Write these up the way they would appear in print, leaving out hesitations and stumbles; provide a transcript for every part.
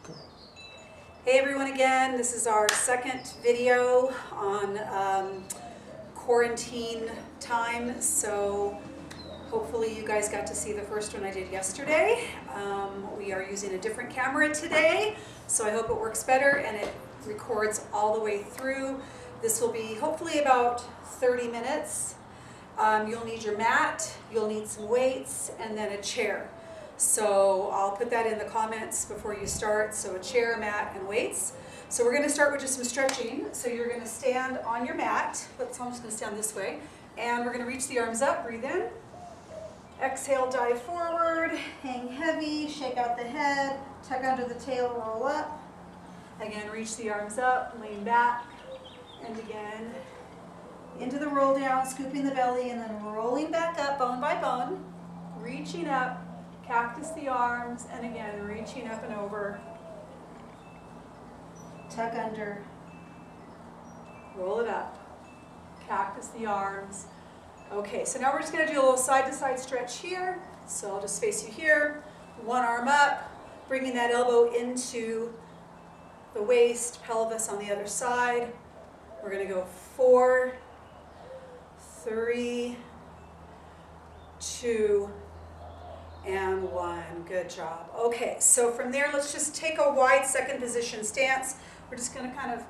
Hey everyone again, this is our second video on quarantine time, so hopefully you guys got to see the first one I did yesterday. We are using a different camera today, so I hope it works better and it records all the way through. This will be hopefully about 30 minutes. You'll need your mat, you'll need some weights, and then a chair. So I'll put that in the comments before you start. So a chair, mat, and weights. So we're going to start with just some stretching. So you're going to stand on your mat. I'm just going to stand this way. And we're going to reach the arms up, breathe in. Exhale, dive forward, hang heavy, shake out the head, tuck under the tail, roll up. Again, reach the arms up, lean back, and again, into the roll down, scooping the belly, and then rolling back up, bone by bone, reaching up, cactus the arms, and again, reaching up and over, tuck under, roll it up, cactus the arms. Okay, so now we're just going to do a little side-to-side stretch here. So I'll just face you here, one arm up, bringing that elbow into the waist, pelvis on the other side. We're going to go 4, 3, 2, and 1. Good job. Okay, so from there, let's just take a wide second position stance. We're just going to kind of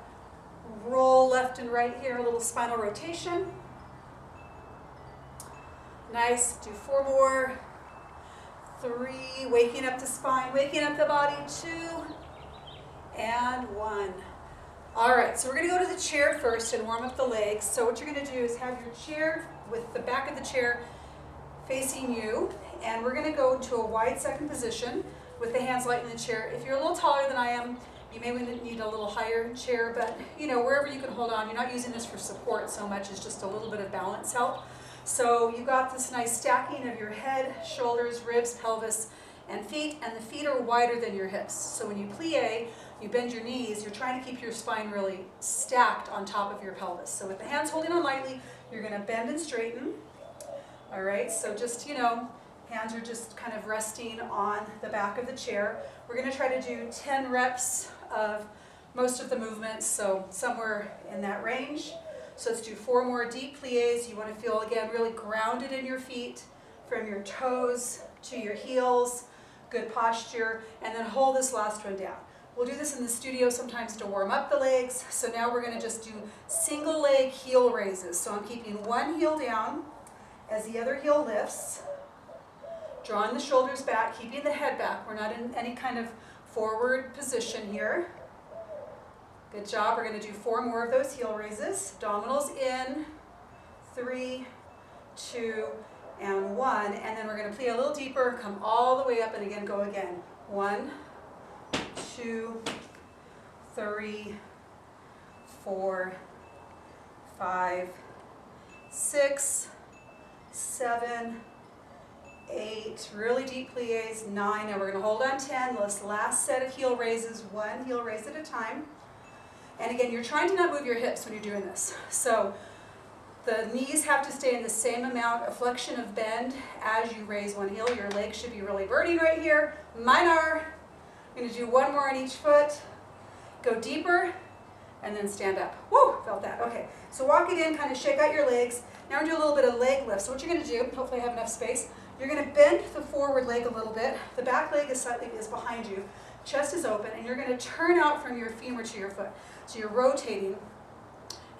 roll left and right here, a little spinal rotation. Nice. Do 4 more. 3, waking up the spine, waking up the body. 2, and 1. All right, so we're going to go to the chair first and warm up the legs. So what you're going to do is have your chair with the back of the chair facing you, and we're going to go into a wide second position with the hands light in the chair. If you're a little taller than I am, you may need a little higher chair, but wherever you can hold on. You're not using this for support so much as just a little bit of balance help. So you got this nice stacking of your head, shoulders, ribs, pelvis, and feet, and the feet are wider than your hips. So when you plie, you bend your knees, you're trying to keep your spine really stacked on top of your pelvis. So with the hands holding on lightly, you're going to bend and straighten. All right, so just, hands are just kind of resting on the back of the chair. We're going to try to do 10 reps of most of the movements, so somewhere in that range. So let's do 4 more deep plies. You want to feel, again, really grounded in your feet from your toes to your heels. Good posture. And then hold this last one down. We'll do this in the studio sometimes to warm up the legs. So now we're going to just do single leg heel raises. So I'm keeping one heel down as the other heel lifts. Drawing the shoulders back, keeping the head back. We're not in any kind of forward position here. Good job. We're going to do 4 more of those heel raises. Abdominals in. 3, 2, and 1. And then we're going to plie a little deeper, come all the way up, and again, go again. 1, 2, 3, 4, 5, 6, 7, 8, really deep plies, 9. Now we're going to hold on 10. This last set of heel raises, 1 heel raise at a time. And again, you're trying to not move your hips when you're doing this. So the knees have to stay in the same amount of flexion of bend as you raise one heel. Your legs should be really burning right here. Mine are. I'm going to do 1 more on each foot. Go deeper, and then stand up. Woo, felt that. Okay, so walk it in, kind of shake out your legs. Now we're going to do a little bit of leg lift. So what you're going to do, hopefully I have enough space, you're going to bend the forward leg a little bit. The back leg is behind you. Chest is open, and you're going to turn out from your femur to your foot. So you're rotating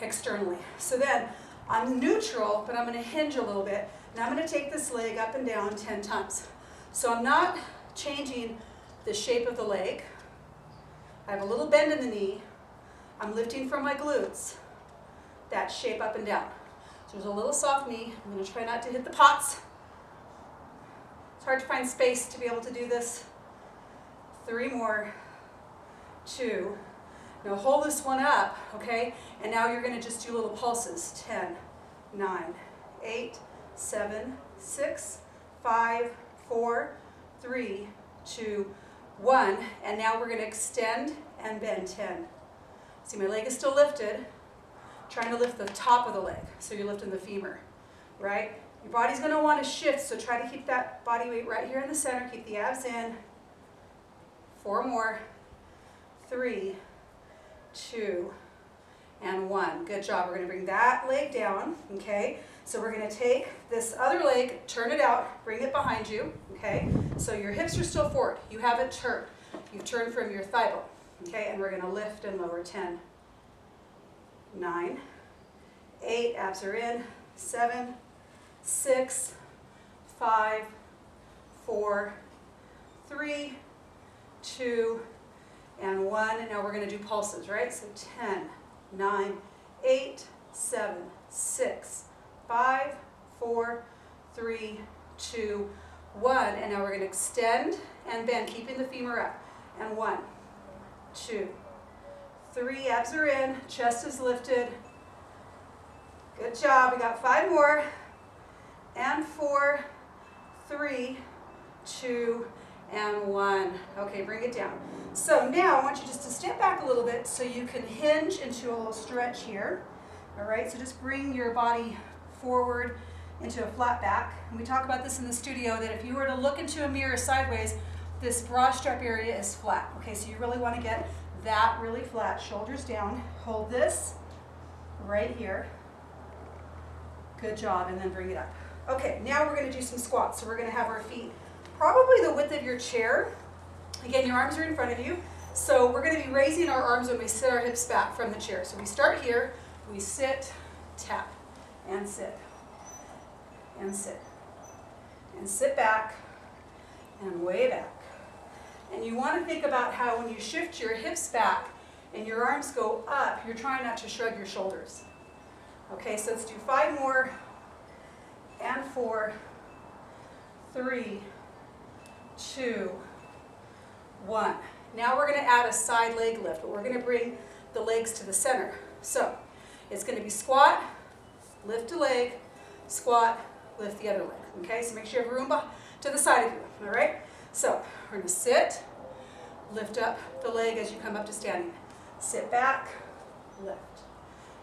externally. So then I'm neutral, but I'm going to hinge a little bit. And I'm going to take this leg up and down 10 times. So I'm not changing the shape of the leg. I have a little bend in the knee. I'm lifting from my glutes. That shape up and down. So there's a little soft knee. I'm going to try not to hit the pots. It's hard to find space to be able to do this. 3 more. 2. Now hold this one up, okay? And now you're going to just do little pulses. 10, 9, 8, 7, 6, 5, 4, 3, 2, 1. And now we're going to extend and bend 10. See, my leg is still lifted. Trying to lift the top of the leg. So you're lifting the femur, right? Your body's going to want to shift, so try to keep that body weight right here in the center. Keep the abs in. 4 more. 3, 2, and 1. Good job. We're going to bring that leg down, okay? So we're going to take this other leg, turn it out, bring it behind you, okay? So your hips are still forward. You haven't turned. You've turned from your thigh bone, okay? And we're going to lift and lower. 10, 9, 8, abs are in, 7, 6, 5, 4, 3, 2, and 1. And now we're going to do pulses, right? So 10, 9, 8, 7, 6, 5, 4, 3, 2, 1. And now we're going to extend and bend, keeping the femur up. And 1, 2, 3, abs are in, chest is lifted. Good job. We got 5 more. And 4, 3, 2, and 1. Okay, bring it down. So now I want you just to step back a little bit so you can hinge into a little stretch here. All right, so just bring your body forward into a flat back. And we talk about this in the studio, that if you were to look into a mirror sideways, this bra strap area is flat. Okay, so you really want to get that really flat. Shoulders down. Hold this right here. Good job, and then bring it up. Okay, now we're going to do some squats. So we're going to have our feet probably the width of your chair. Again, your arms are in front of you. So we're going to be raising our arms when we sit our hips back from the chair. So we start here, we sit, tap, and sit, and sit, and sit back, and way back. And you want to think about how when you shift your hips back and your arms go up, you're trying not to shrug your shoulders. Okay, so let's do 5 more, and 4, 3, 2, 1. Now we're going to add a side leg lift, but we're going to bring the legs to the center. So it's going to be squat, lift a leg, squat, lift the other leg. Okay, so make sure you have room to the side of you. All right, so we're going to sit, lift up the leg as you come up to standing. Sit back, lift.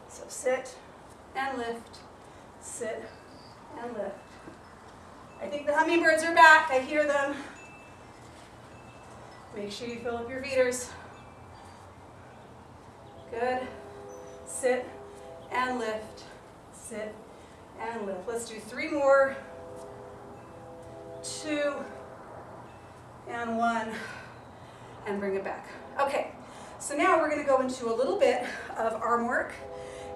So sit and lift, sit and lift. I think the hummingbirds are back. I hear them. Make sure you fill up your feeders. Good. Sit and lift, sit and lift. Let's do 3 more. 2 and 1, and bring it back. Okay, so now we're going to go into a little bit of arm work,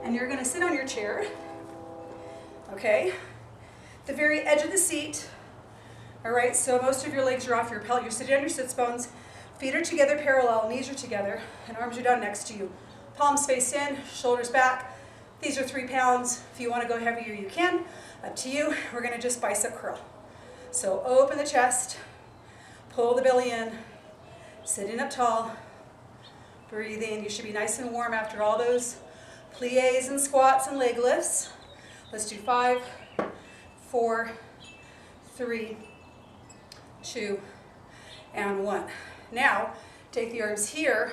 and you're going to sit on your chair. Okay, the very edge of the seat. All right, so most of your legs are off your pellet. You're sitting on your sits bones. Feet are together parallel, knees are together, and arms are down next to you. Palms face in, shoulders back. These are 3 pounds. If you want to go heavier, you can. Up to you. We're going to just bicep curl. So open the chest, pull the belly in, sitting up tall, breathing. You should be nice and warm after all those plies and squats and leg lifts. Let's do 5, 4, 3, 2, and 1. Now, take the arms here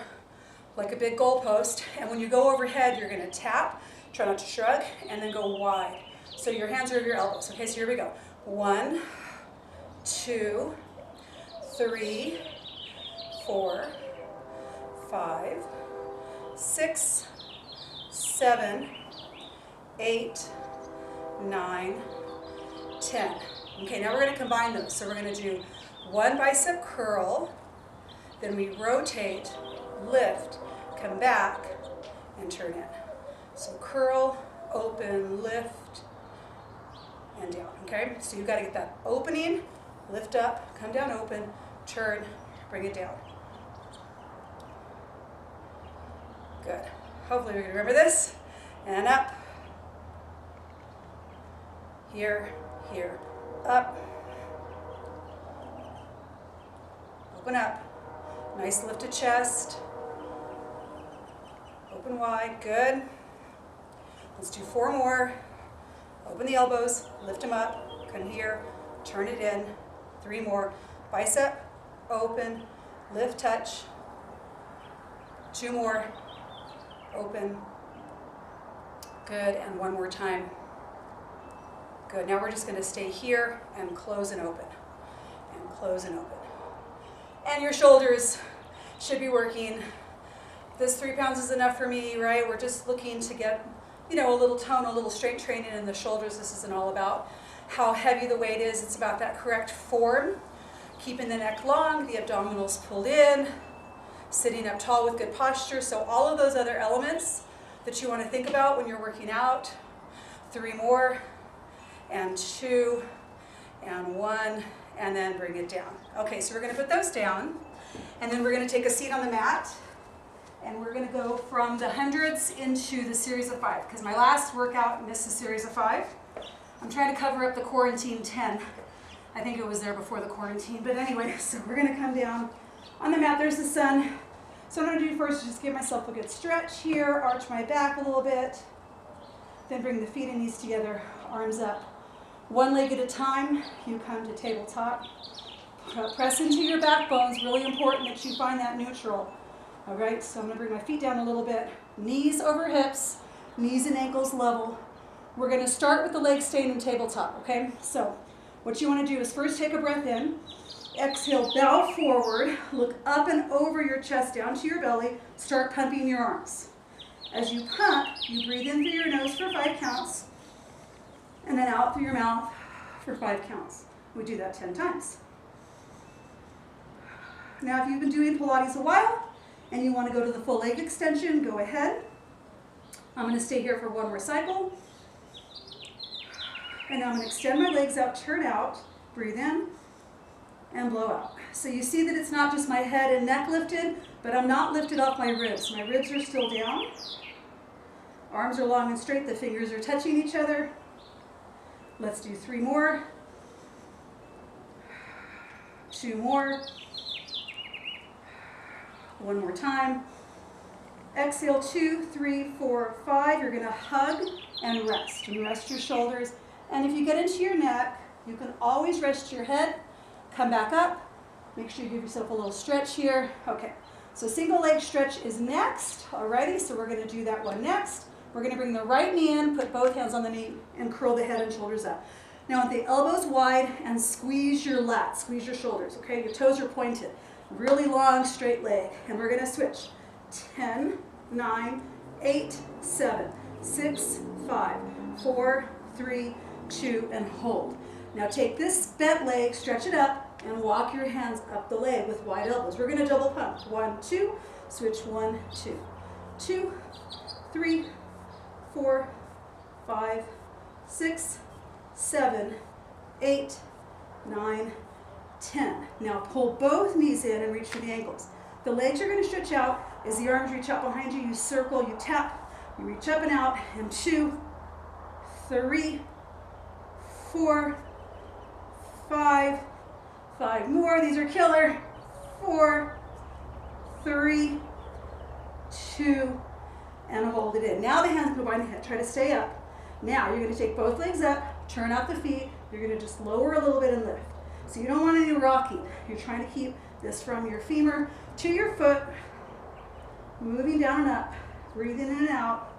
like a big goalpost, and when you go overhead, you're going to tap, try not to shrug, and then go wide. So your hands are over your elbows. Okay, so here we go. 1, 2, 3, 4, 5, 6, 7, 8, 9, 10. Okay, now we're going to combine those. So we're going to do 1 bicep curl, then we rotate, lift, come back, and turn in. So curl, open, lift, and down. Okay, so you've got to get that opening, lift up, come down, open, turn, bring it down. Good. Hopefully we can remember this. And up. Here, here, up. Open up. Nice lifted chest. Open wide. Good. Let's do 4 more. Open the elbows. Lift them up. Come here. Turn it in. 3 more. Bicep. Open. Lift, touch. 2 more. Open. Good. And 1 more time. Good. Now we're just going to stay here and close and open. And close and open. And your shoulders should be working This 3 pounds is enough for me, right? We're just looking to get, you know, a little tone, a little strength training in the shoulders. This isn't all about how heavy the weight is. It's about that correct form. Keeping the neck long, the abdominals pulled in, sitting up tall with good posture. So all of those other elements that you want to think about when you're working out. 3 more, and 2, and 1, and then bring it down. Okay, so we're going to put those down, and then we're going to take a seat on the mat, and we're going to go from the hundreds into the series of 5, because my last workout missed a series of 5. I'm trying to cover up the quarantine 10. I think it was there before the quarantine, but anyway, so we're going to come down on the mat. There's the sun. So what I'm going to do first is just give myself a good stretch here, arch my back a little bit, then bring the feet and knees together, arms up. One leg at a time, you come to tabletop. Press into your backbones, really important that you find that neutral. All right, so I'm going to bring my feet down a little bit, knees over hips, knees and ankles level. We're going to start with the legs staying in tabletop, okay? So what you want to do is first take a breath in, exhale, bow forward, look up and over your chest, down to your belly, start pumping your arms. As you pump, you breathe in through your nose for 5 counts, and then out through your mouth for 5 counts. We do that 10 times. Now, if you've been doing Pilates a while, and you want to go to the full leg extension, go ahead. I'm going to stay here for 1 more cycle. And now I'm going to extend my legs out, turn out, breathe in, and blow out. So you see that it's not just my head and neck lifted, but I'm not lifted off my ribs. My ribs are still down. Arms are long and straight, the fingers are touching each other. Let's do 3 more. 2 more. 1 more time. Exhale, 2, 3, 4, 5. You're going to hug and rest. And rest your shoulders. And if you get into your neck, you can always rest your head. Come back up. Make sure you give yourself a little stretch here. Okay, so single leg stretch is next. Alrighty, so we're going to do that one next. We're going to bring the right knee in, put both hands on the knee, and curl the head and shoulders up. Now with the elbows wide and squeeze your lats, squeeze your shoulders, okay? Your toes are pointed. Really long, straight leg. And we're going to switch. 10, 9, 8, 7, 6, 5, 4, 3, 2, and hold. Now take this bent leg, stretch it up, and walk your hands up the leg with wide elbows. We're going to double pump. 1, 2, switch 1, 2. 2, 3, 4, 5, 6, 7, 8, 9, 10. Now pull both knees in and reach for the ankles. The legs are going to stretch out. As the arms reach out behind you, you circle, you tap, you reach up and out, and 2, 3, 4, 5, 5 more. These are killer. 4, 3, 2, and hold it in. Now the hands go behind the head. Try to stay up. Now you're going to take both legs up, turn out the feet. You're going to just lower a little bit and lift. So you don't want any rocking. You're trying to keep this from your femur to your foot, moving down and up, breathing in and out.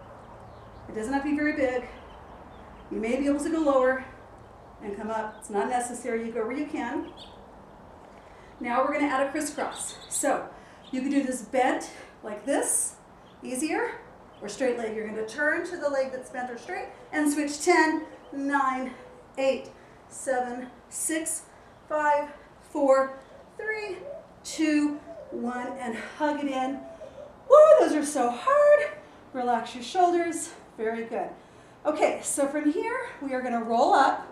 It doesn't have to be very big. You may be able to go lower and come up. It's not necessary. You go where you can. Now we're going to add a crisscross. So you can do this bent like this, easier, or straight leg. You're going to turn to the leg that's bent or straight and switch 10, 9, 8, 7, 6, 5, 4, 3, 2, 1, and hug it in. Woo, those are so hard. Relax your shoulders. Very good. Okay, so from here, we are going to roll up.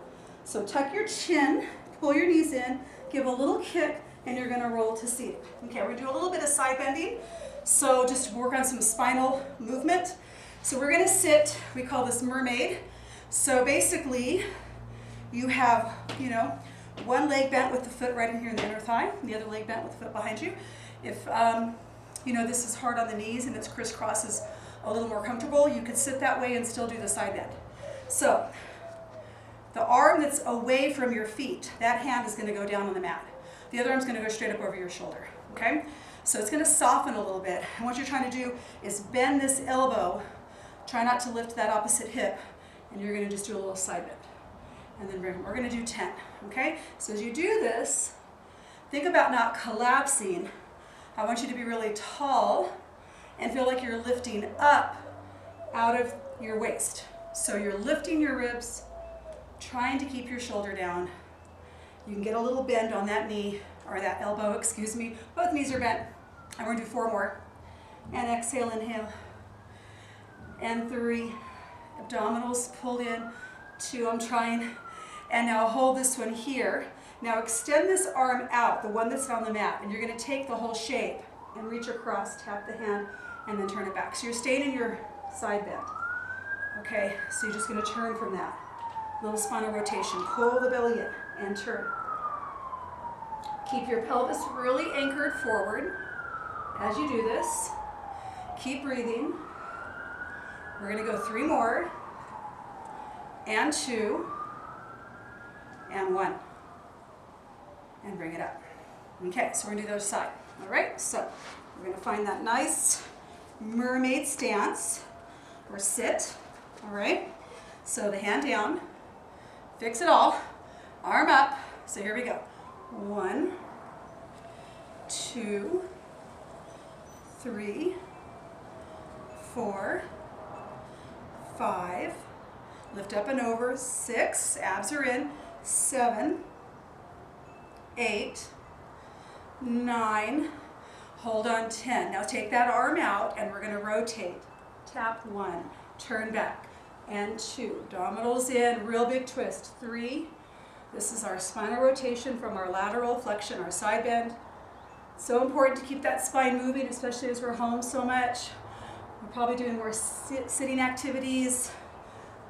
So tuck your chin, pull your knees in, give a little kick, and you're going to roll to seated. Okay, we're going to do a little bit of side bending. So just to work on some spinal movement. So we're going to sit, we call this mermaid. So basically, you have, one leg bent with the foot right in here in the inner thigh, and the other leg bent with the foot behind you. If, this is hard on the knees and it's crisscrosses a little more comfortable, you could sit that way and still do the side bend. So the arm that's away from your feet, that hand is going to go down on the mat. The other arm's going to go straight up over your shoulder, okay? So it's going to soften a little bit. And what you're trying to do is bend this elbow. Try not to lift that opposite hip, and you're going to just do a little side bend. And then we're going to do 10, okay? So as you do this, think about not collapsing. I want you to be really tall and feel like you're lifting up out of your waist. So you're lifting your ribs, trying to keep your shoulder down. You can get a little bend on that knee, or that elbow, excuse me. Both knees are bent. I'm going to do 4 more. And exhale, inhale. And 3. Abdominals pulled in. 2, I'm trying. And now hold this one here. Now extend this arm out, the one that's on the mat, and you're going to take the whole shape and reach across, tap the hand, and then turn it back. So you're staying in your side bend. Okay, so you're just going to turn from that. Little spinal rotation. Pull the belly in and turn. Keep your pelvis really anchored forward as you do this. Keep breathing. We're going to go 3 more. And 2. And 1. And bring it up. Okay, so we're going to do the other side. All right, so we're going to find that nice mermaid stance or sit. All right, so the hand down, fix it all, arm up. So here we go. 1, 2, 3, 4, 5. Lift up and over. 6, abs are in. 7, 8, 9, hold on. 10. Now take that arm out and we're going to rotate. Tap 1, turn back, and 2. Abdominals in, real big twist. 3. This is our spinal rotation from our lateral flexion, our side bend. So important to keep that spine moving, especially as we're home so much. We're probably doing more sitting activities,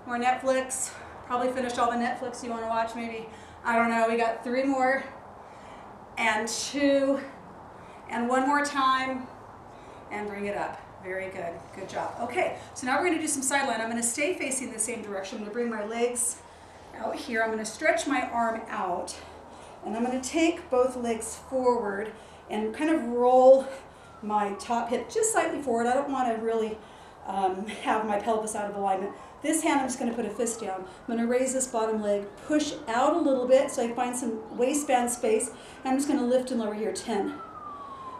more Netflix. Probably finished all the Netflix you want to watch, maybe. I don't know. We got 3 more, and 2, and 1 more time, and bring it up. Very good. Good job. Okay, so now we're going to do some sideline. I'm going to stay facing the same direction. I'm going to bring my legs out here. I'm going to stretch my arm out, and I'm going to take both legs forward and kind of roll my top hip just slightly forward. I don't want to really have my pelvis out of alignment. This hand, I'm just going to put a fist down. I'm going to raise this bottom leg, push out a little bit so I find some waistband space. And I'm just going to lift and lower here. 10,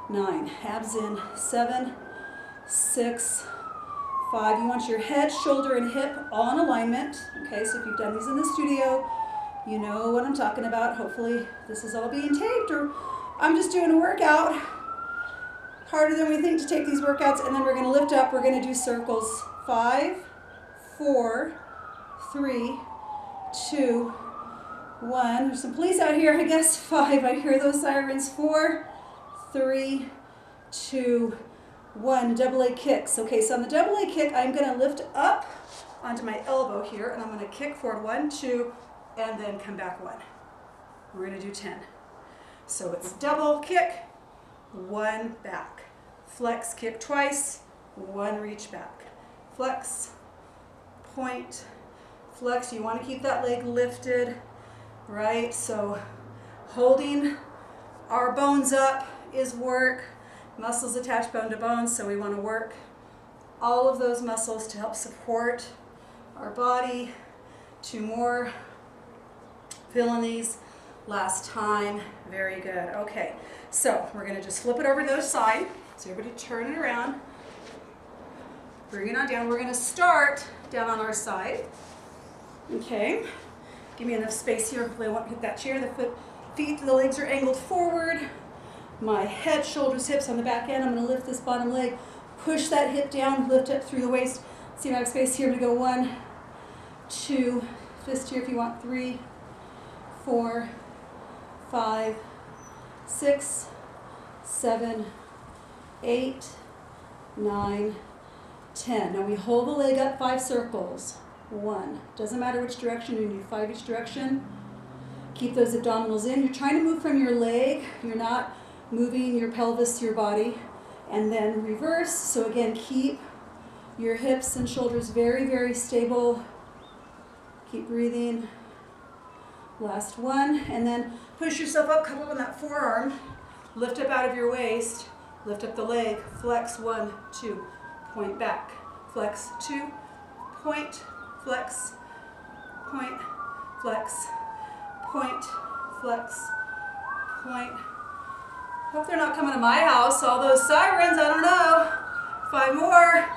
9, abs in. 7, 6, 5. You want your head, shoulder, and hip all in alignment. Okay, so if you've done these in the studio, you know what I'm talking about. Hopefully this is all being taped, or I'm just doing a workout. Harder than we think to take these workouts. And then we're going to lift up. We're going to do circles. 5, 4, 3, 2, 1. There's some police out here, I guess. 5. I hear those sirens. 4, 3, 2, 1. Double leg kicks. Okay, so on the double leg kick, I'm going to lift up onto my elbow here, and I'm going to kick forward. 1, 2, and then come back 1. We're going to do 10. So it's double kick, 1 back. Flex, kick twice, 1 reach back. Flex, point, flex. You want to keep that leg lifted, right? So holding our bones up is work. Muscles attach bone to bone, so we want to work all of those muscles to help support our body. 2 more. Feeling these. Last time. Very good. Okay, so we're going to just flip it over to the other side. So everybody turn it around. Bring it on down. We're going to start down on our side. Okay. Give me enough space here. Hopefully I won't hit that chair. The feet, the legs are angled forward. My head, shoulders, hips on the back end. I'm going to lift this bottom leg. Push that hip down. Lift up through the waist. See if I have space here. I'm going to go 1, 2. Fist here if you want. 3, 4, 5, 6, 7, 8, 9, 10. Now we hold the leg up 5 circles. 1. Doesn't matter which direction, you need 5 each direction. Keep those abdominals in. You're trying to move from your leg. You're not moving your pelvis to your body. And then reverse. So again, keep your hips and shoulders very, very stable. Keep breathing. Last one. And then push yourself up, couple on that forearm. Lift up out of your waist. Lift up the leg. Flex. 1, 2. Point back. Flex. 2. Point. Flex. Point. Flex. Point. Flex. Point. Hope they're not coming to my house. All those sirens, I don't know. 5 more.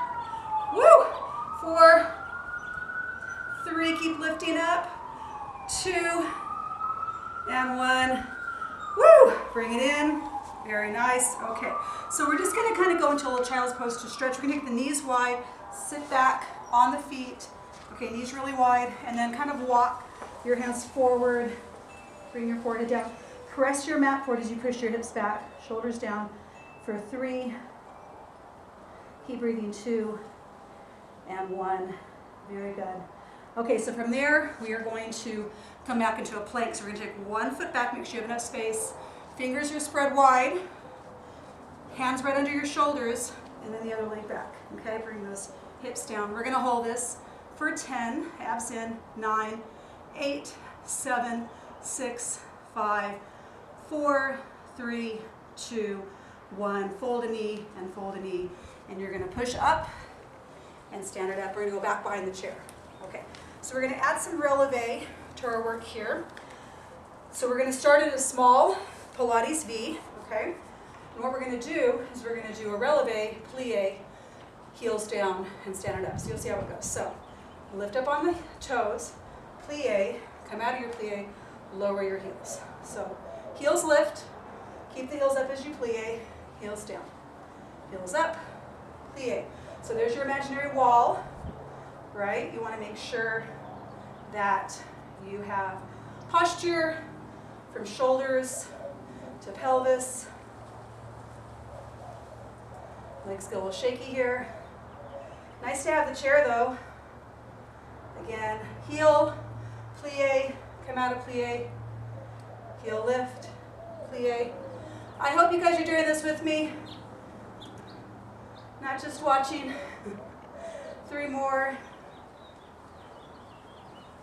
Woo! 4, 3, keep lifting up. 2, and 1. Woo! Bring it in. Very nice. Okay, so we're just going to kind of go into a little child's pose to stretch. We're going to take the knees wide, sit back on the feet. Okay, knees really wide, and then kind of walk your hands forward. Bring your forehead down. Press your mat forward as you push your hips back, shoulders down for 3. Keep breathing. 2, and 1. Very good. Okay, so from there, we are going to come back into a plank. So we're going to take 1 foot back, make sure you have enough space. Fingers are spread wide. Hands right under your shoulders, and then the other leg back. Okay, bring those hips down. We're going to hold this for 10, abs in, 9, 8, 7, 6, 5, 4, 3, 2, 1. Fold a knee and fold a knee. And you're going to push up and stand it up. We're going to go back behind the chair. Okay, so we're going to add some releve to our work here. So we're going to start at a small Pilates V, okay? And what we're going to do is we're going to do a releve, plie, heels down, and stand it up. So you'll see how it goes. So lift up on the toes, plie, come out of your plie, lower your heels. So heels lift, keep the heels up as you plie, heels down. Heels up, plie. So there's your imaginary wall, right? You want to make sure that you have posture from shoulders to pelvis. Legs get a little shaky here. Nice to have the chair though. Again, heel, plie, come out of plie, heel lift, plie. I hope you guys are doing this with me, not just watching. 3 more,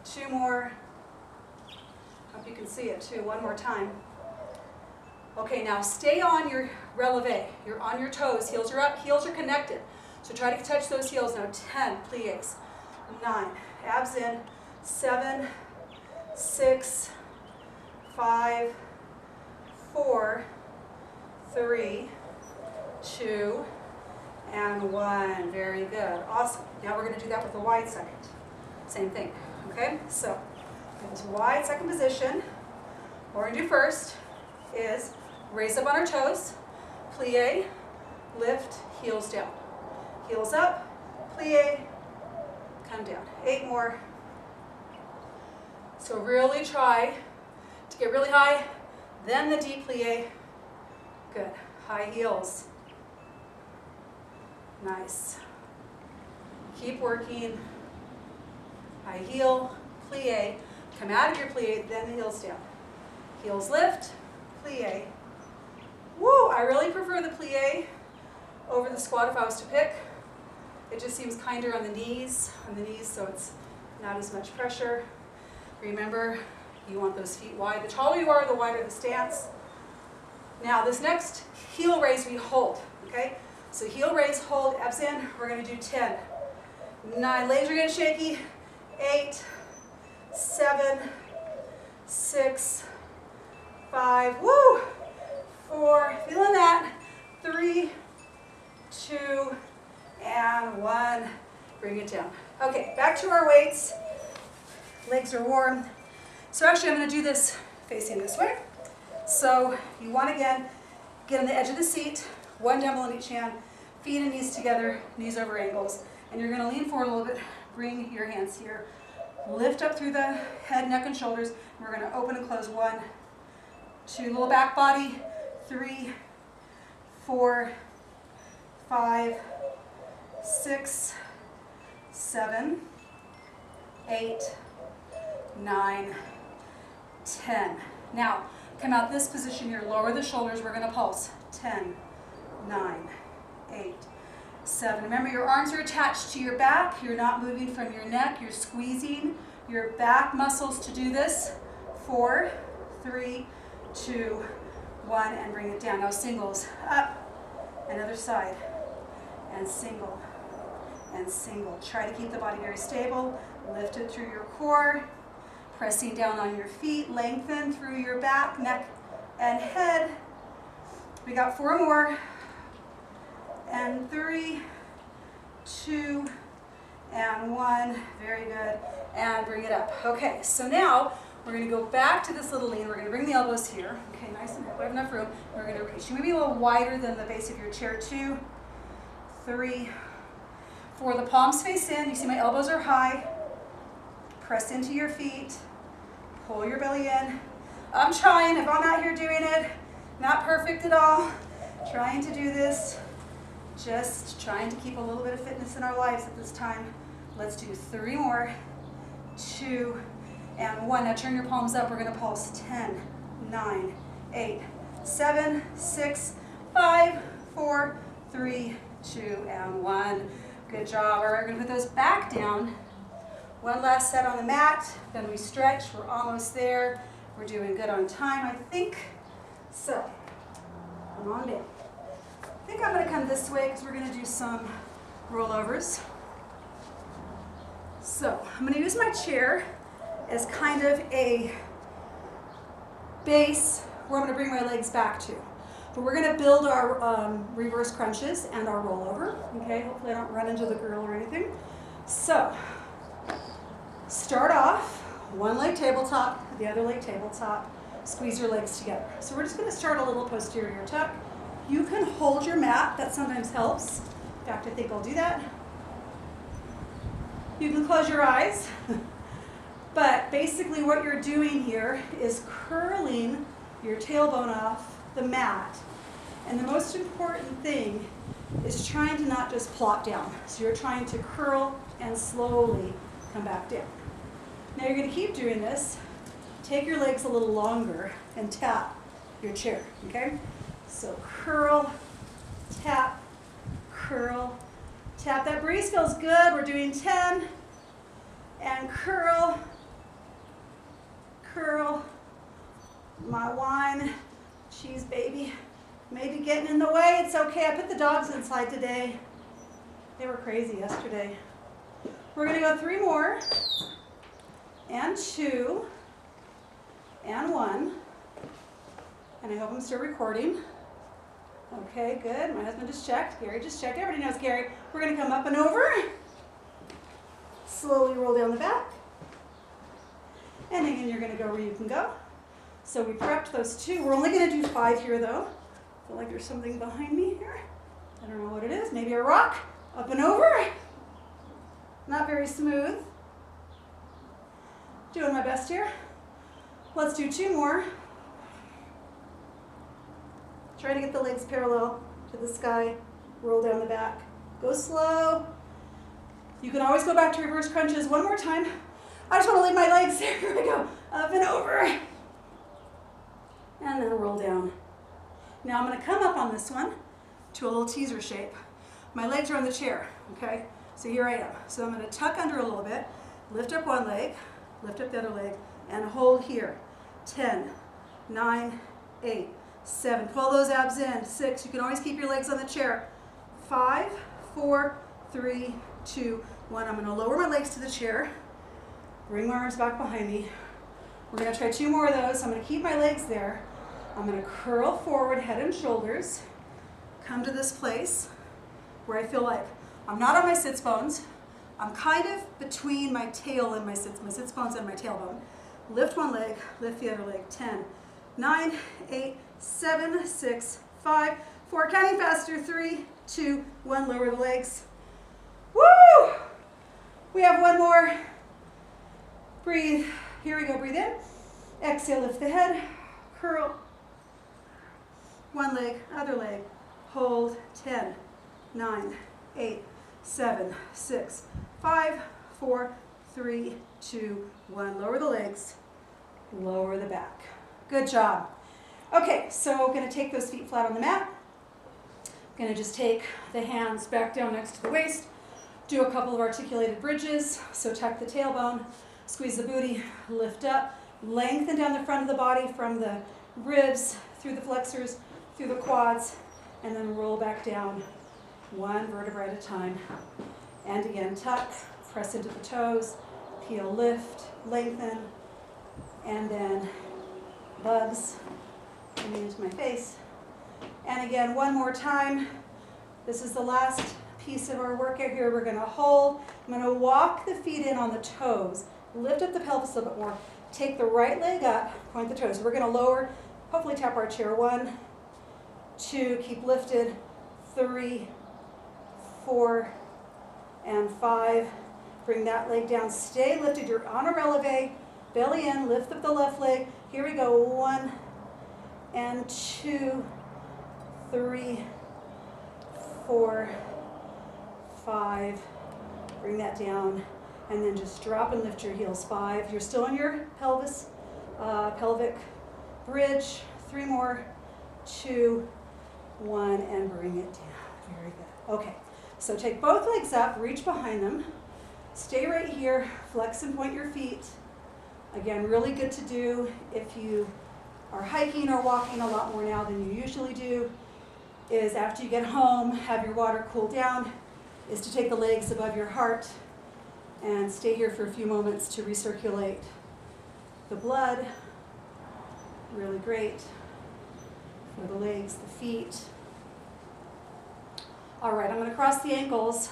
2 more. Hope you can see it too. 1 more time. Okay, now stay on your releve. You're on your toes. Heels are up. Heels are connected. So try to touch those heels now. 10 plies. 9. Abs in. 7, 6, 5, 4, 3, 2, and 1. Very good. Awesome. Now we're going to do that with a wide second. Same thing. Okay? So, in this wide second position, what we're going to do first is raise up on our toes, plie, lift, heels down. Heels up, plie, come down. 8 more. So really try to get really high, then the deep plie. Good. High heels. Nice. Keep working. High heel, plie. Come out of your plie, then the heels down. Heels lift, plie. Woo! I really prefer the plie over the squat if I was to pick. It just seems kinder on the knees, so it's not as much pressure. Remember, you want those feet wide. The taller you are, the wider the stance. Now, this next heel raise we hold, okay? So heel raise, hold, abs in. We're going to do 10. 9, legs are getting shaky. 8, 7, 6, 5, woo! 4, feeling that. 3, 2, and 1. Bring it down. Okay, back to our weights. Legs are warm. So actually I'm going to do this facing this way. So you want to, again, get on the edge of the seat, 1 dumbbell in each hand, feet and knees together, knees over ankles. And you're going to lean forward a little bit, bring your hands here. Lift up through the head, neck, and shoulders. And we're going to open and close. 1, 2, little back body. 3, 4, 5, 6, 7, 8, 9, 10. Now, come out this position here. Lower the shoulders. We're going to pulse. 10, 9, 8, 7. Remember, your arms are attached to your back. You're not moving from your neck. You're squeezing your back muscles to do this. 4, 3, 2, 1, and bring it down. Now singles. Up. Another side. And single. And single. Try to keep the body very stable. Lift it through your core. Pressing down on your feet. Lengthen through your back, neck, and head. We got 4 more. And 3, 2, and 1. Very good. And bring it up. Okay, so now we're going to go back to this little lean. We're going to bring the elbows here. Okay, nice and we have enough room. We're going to reach. You may be a little wider than the base of your chair. 2, 3, 4. The palms face in. You see my elbows are high. Press into your feet. Pull your belly in. I'm trying. If I'm out here doing it, not perfect at all. Trying to do this. Just trying to keep a little bit of fitness in our lives at this time. Let's do 3 more. 2, and 1. Now turn your palms up. We're going to pulse. 10, 9, 8, 7, 6, 5, 4, 3, 2, and 1. Good job. All right, we're going to put those back down. One last set on the mat. Then we stretch. We're almost there. We're doing good on time, I think. So, come on down. I think I'm going to come this way because we're going to do some rollovers. So, I'm going to use my chair as kind of a base where I'm going to bring my legs back to. But we're going to build our reverse crunches and our rollover. Okay, hopefully I don't run into the girl or anything. So, start off, one leg tabletop, the other leg tabletop. Squeeze your legs together. So we're just going to start a little posterior tuck. You can hold your mat. That sometimes helps. In fact, I think I'll do that. You can close your eyes. But basically what you're doing here is curling your tailbone off the mat. And the most important thing is trying to not just plop down. So you're trying to curl and slowly come back down. Now you're going to keep doing this. Take your legs a little longer and tap your chair, okay? So curl, tap, curl, tap. That breeze feels good. We're doing 10. And curl, curl. My wine, cheese baby, maybe getting in the way. It's okay. I put the dogs inside today. They were crazy yesterday. We're going to go 3 more. And 2. And 1. And I hope I'm still recording. Okay, good. My husband just checked. Gary just checked. Everybody knows Gary. We're going to come up and over. Slowly roll down the back. And again, you're going to go where you can go. So we prepped those 2. We're only going to do 5 here, though. I feel like there's something behind me here. I don't know what it is. Maybe a rock. Up and over. Not very smooth. Doing my best here. Let's do 2 more. Try to get the legs parallel to the sky. Roll down the back. Go slow. You can always go back to reverse crunches. 1 more time. I just want to leave my legs there. Here we go. Up and over. And then roll down. Now I'm going to come up on this one to a little teaser shape. My legs are on the chair, okay? So here I am. So I'm going to tuck under a little bit, lift up one leg, lift up the other leg, and hold here. 10, 9, 8, 7. Pull those abs in. 6. You can always keep your legs on the chair. 5, 4, 3, 2, 1. I'm going to lower my legs to the chair. Bring my arms back behind me. We're going to try 2 more of those. I'm going to keep my legs there. I'm going to curl forward, head and shoulders. Come to this place where I feel like I'm not on my sits bones. I'm kind of between my tail and my sits bones and my tailbone. Lift one leg, lift the other leg. 10, 9, 8, 7, 6, 5, 4. Counting faster. 3, 2, 1. Lower the legs. Woo! We have 1 more. Breathe. Here we go. Breathe in. Exhale. Lift the head. Curl. 1 leg, other leg. Hold. 10, 9, 8, 7, 6, 5, 4, 3, 2, 1. Lower the legs. Lower the back. Good job. Okay, so we're going to take those feet flat on the mat. Going to just take the hands back down next to the waist. Do a couple of articulated bridges. So tuck the tailbone, squeeze the booty, lift up, lengthen down the front of the body from the ribs, through the flexors, through the quads, and then roll back down 1 vertebra at a time. And again, tuck, press into the toes, heel, lift, lengthen, and then bugs coming into my face. And again, 1 more time. This is the last piece of our workout here. We're gonna hold. I'm gonna walk the feet in on the toes. Lift up the pelvis a little bit more. Take the right leg up, point the toes. We're gonna lower, hopefully tap our chair. 1, 2, keep lifted. 3, 4, and 5. Bring that leg down, stay lifted. You're on a releve, belly in, lift up the left leg. Here we go, 1 and 2, 3, 4, 5. Bring that down, and then just drop and lift your heels. 5, you're still on your pelvis, pelvic bridge. 3 more, 2, 1, and bring it down. Very good. Okay, so take both legs up, reach behind them. Stay right here, flex and point your feet. Again, really good to do if you are hiking or walking a lot more now than you usually do, is after you get home, have your water cool down, is to take the legs above your heart and stay here for a few moments to recirculate the blood. Really great for the legs, the feet. All right, I'm going to cross the ankles.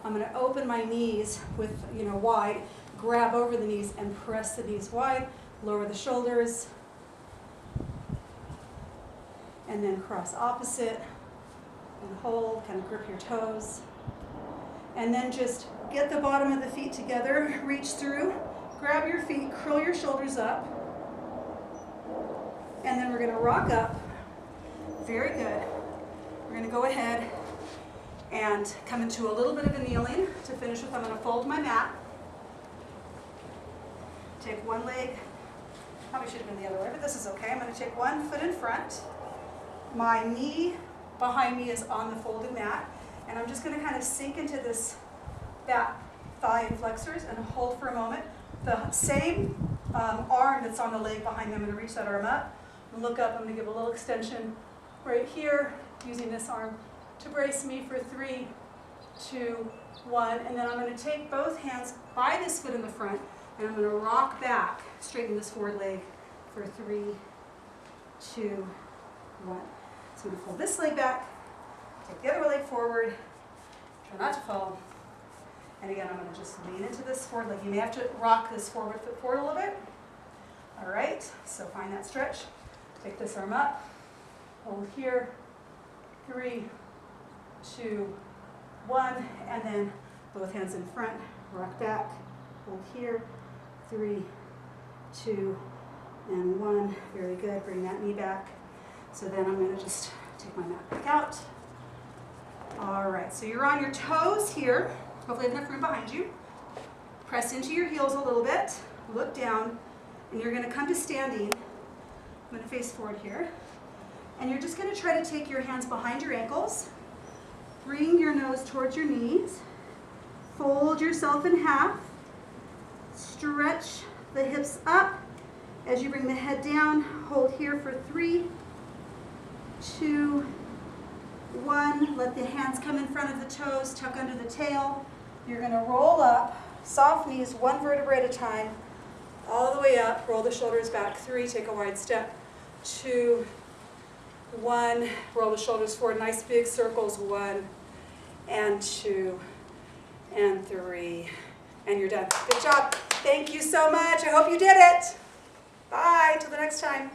I'm going to open my knees with, wide, grab over the knees and press the knees wide, lower the shoulders, and then cross opposite and hold, kind of grip your toes. And then just get the bottom of the feet together, reach through, grab your feet, curl your shoulders up, and then we're going to rock up. Very good. We're going to go ahead and come into a little bit of a kneeling to finish with. I'm going to fold my mat. Take one leg, probably should have been the other way, but this is okay. I'm going to take one foot in front. My knee behind me is on the folded mat, and I'm just going to kind of sink into this back thigh flexors and hold for a moment. The same arm that's on the leg behind me, I'm going to reach that arm up and look up. I'm going to give a little extension right here, using this arm to brace me for 3, 2, 1, and then I'm going to take both hands by this foot in the front, and I'm going to rock back, straighten this forward leg for 3, 2, 1. So I'm going to fold this leg back, take the other leg forward, try not to fall, and again I'm going to just lean into this forward leg. You may have to rock this forward foot forward a little bit. All right, so find that stretch. Take this arm up, hold here, 3, 2, 1, and then both hands in front, rock back, hold here, 3, 2, and 1. Very good. Bring that knee back. So then I'm going to just take my mat back out. All right, so you're on your toes here. Hopefully you have enough room behind you. Press into your heels a little bit, look down, and you're going to come to standing. I'm going to face forward here. And you're just going to try to take your hands behind your ankles. Bring your nose towards your knees. Fold yourself in half. Stretch the hips up as you bring the head down. Hold here for 3, 2, 1. Let the hands come in front of the toes, tuck under the tail. You're going to roll up, soft knees, one vertebrae at a time, all the way up. Roll the shoulders back. 3, take a wide step. 2, 1, roll the shoulders forward, nice big circles. 1 and 2 and 3, and you're done. Good job. Thank you so much. I hope you did it. Bye. Till the next time.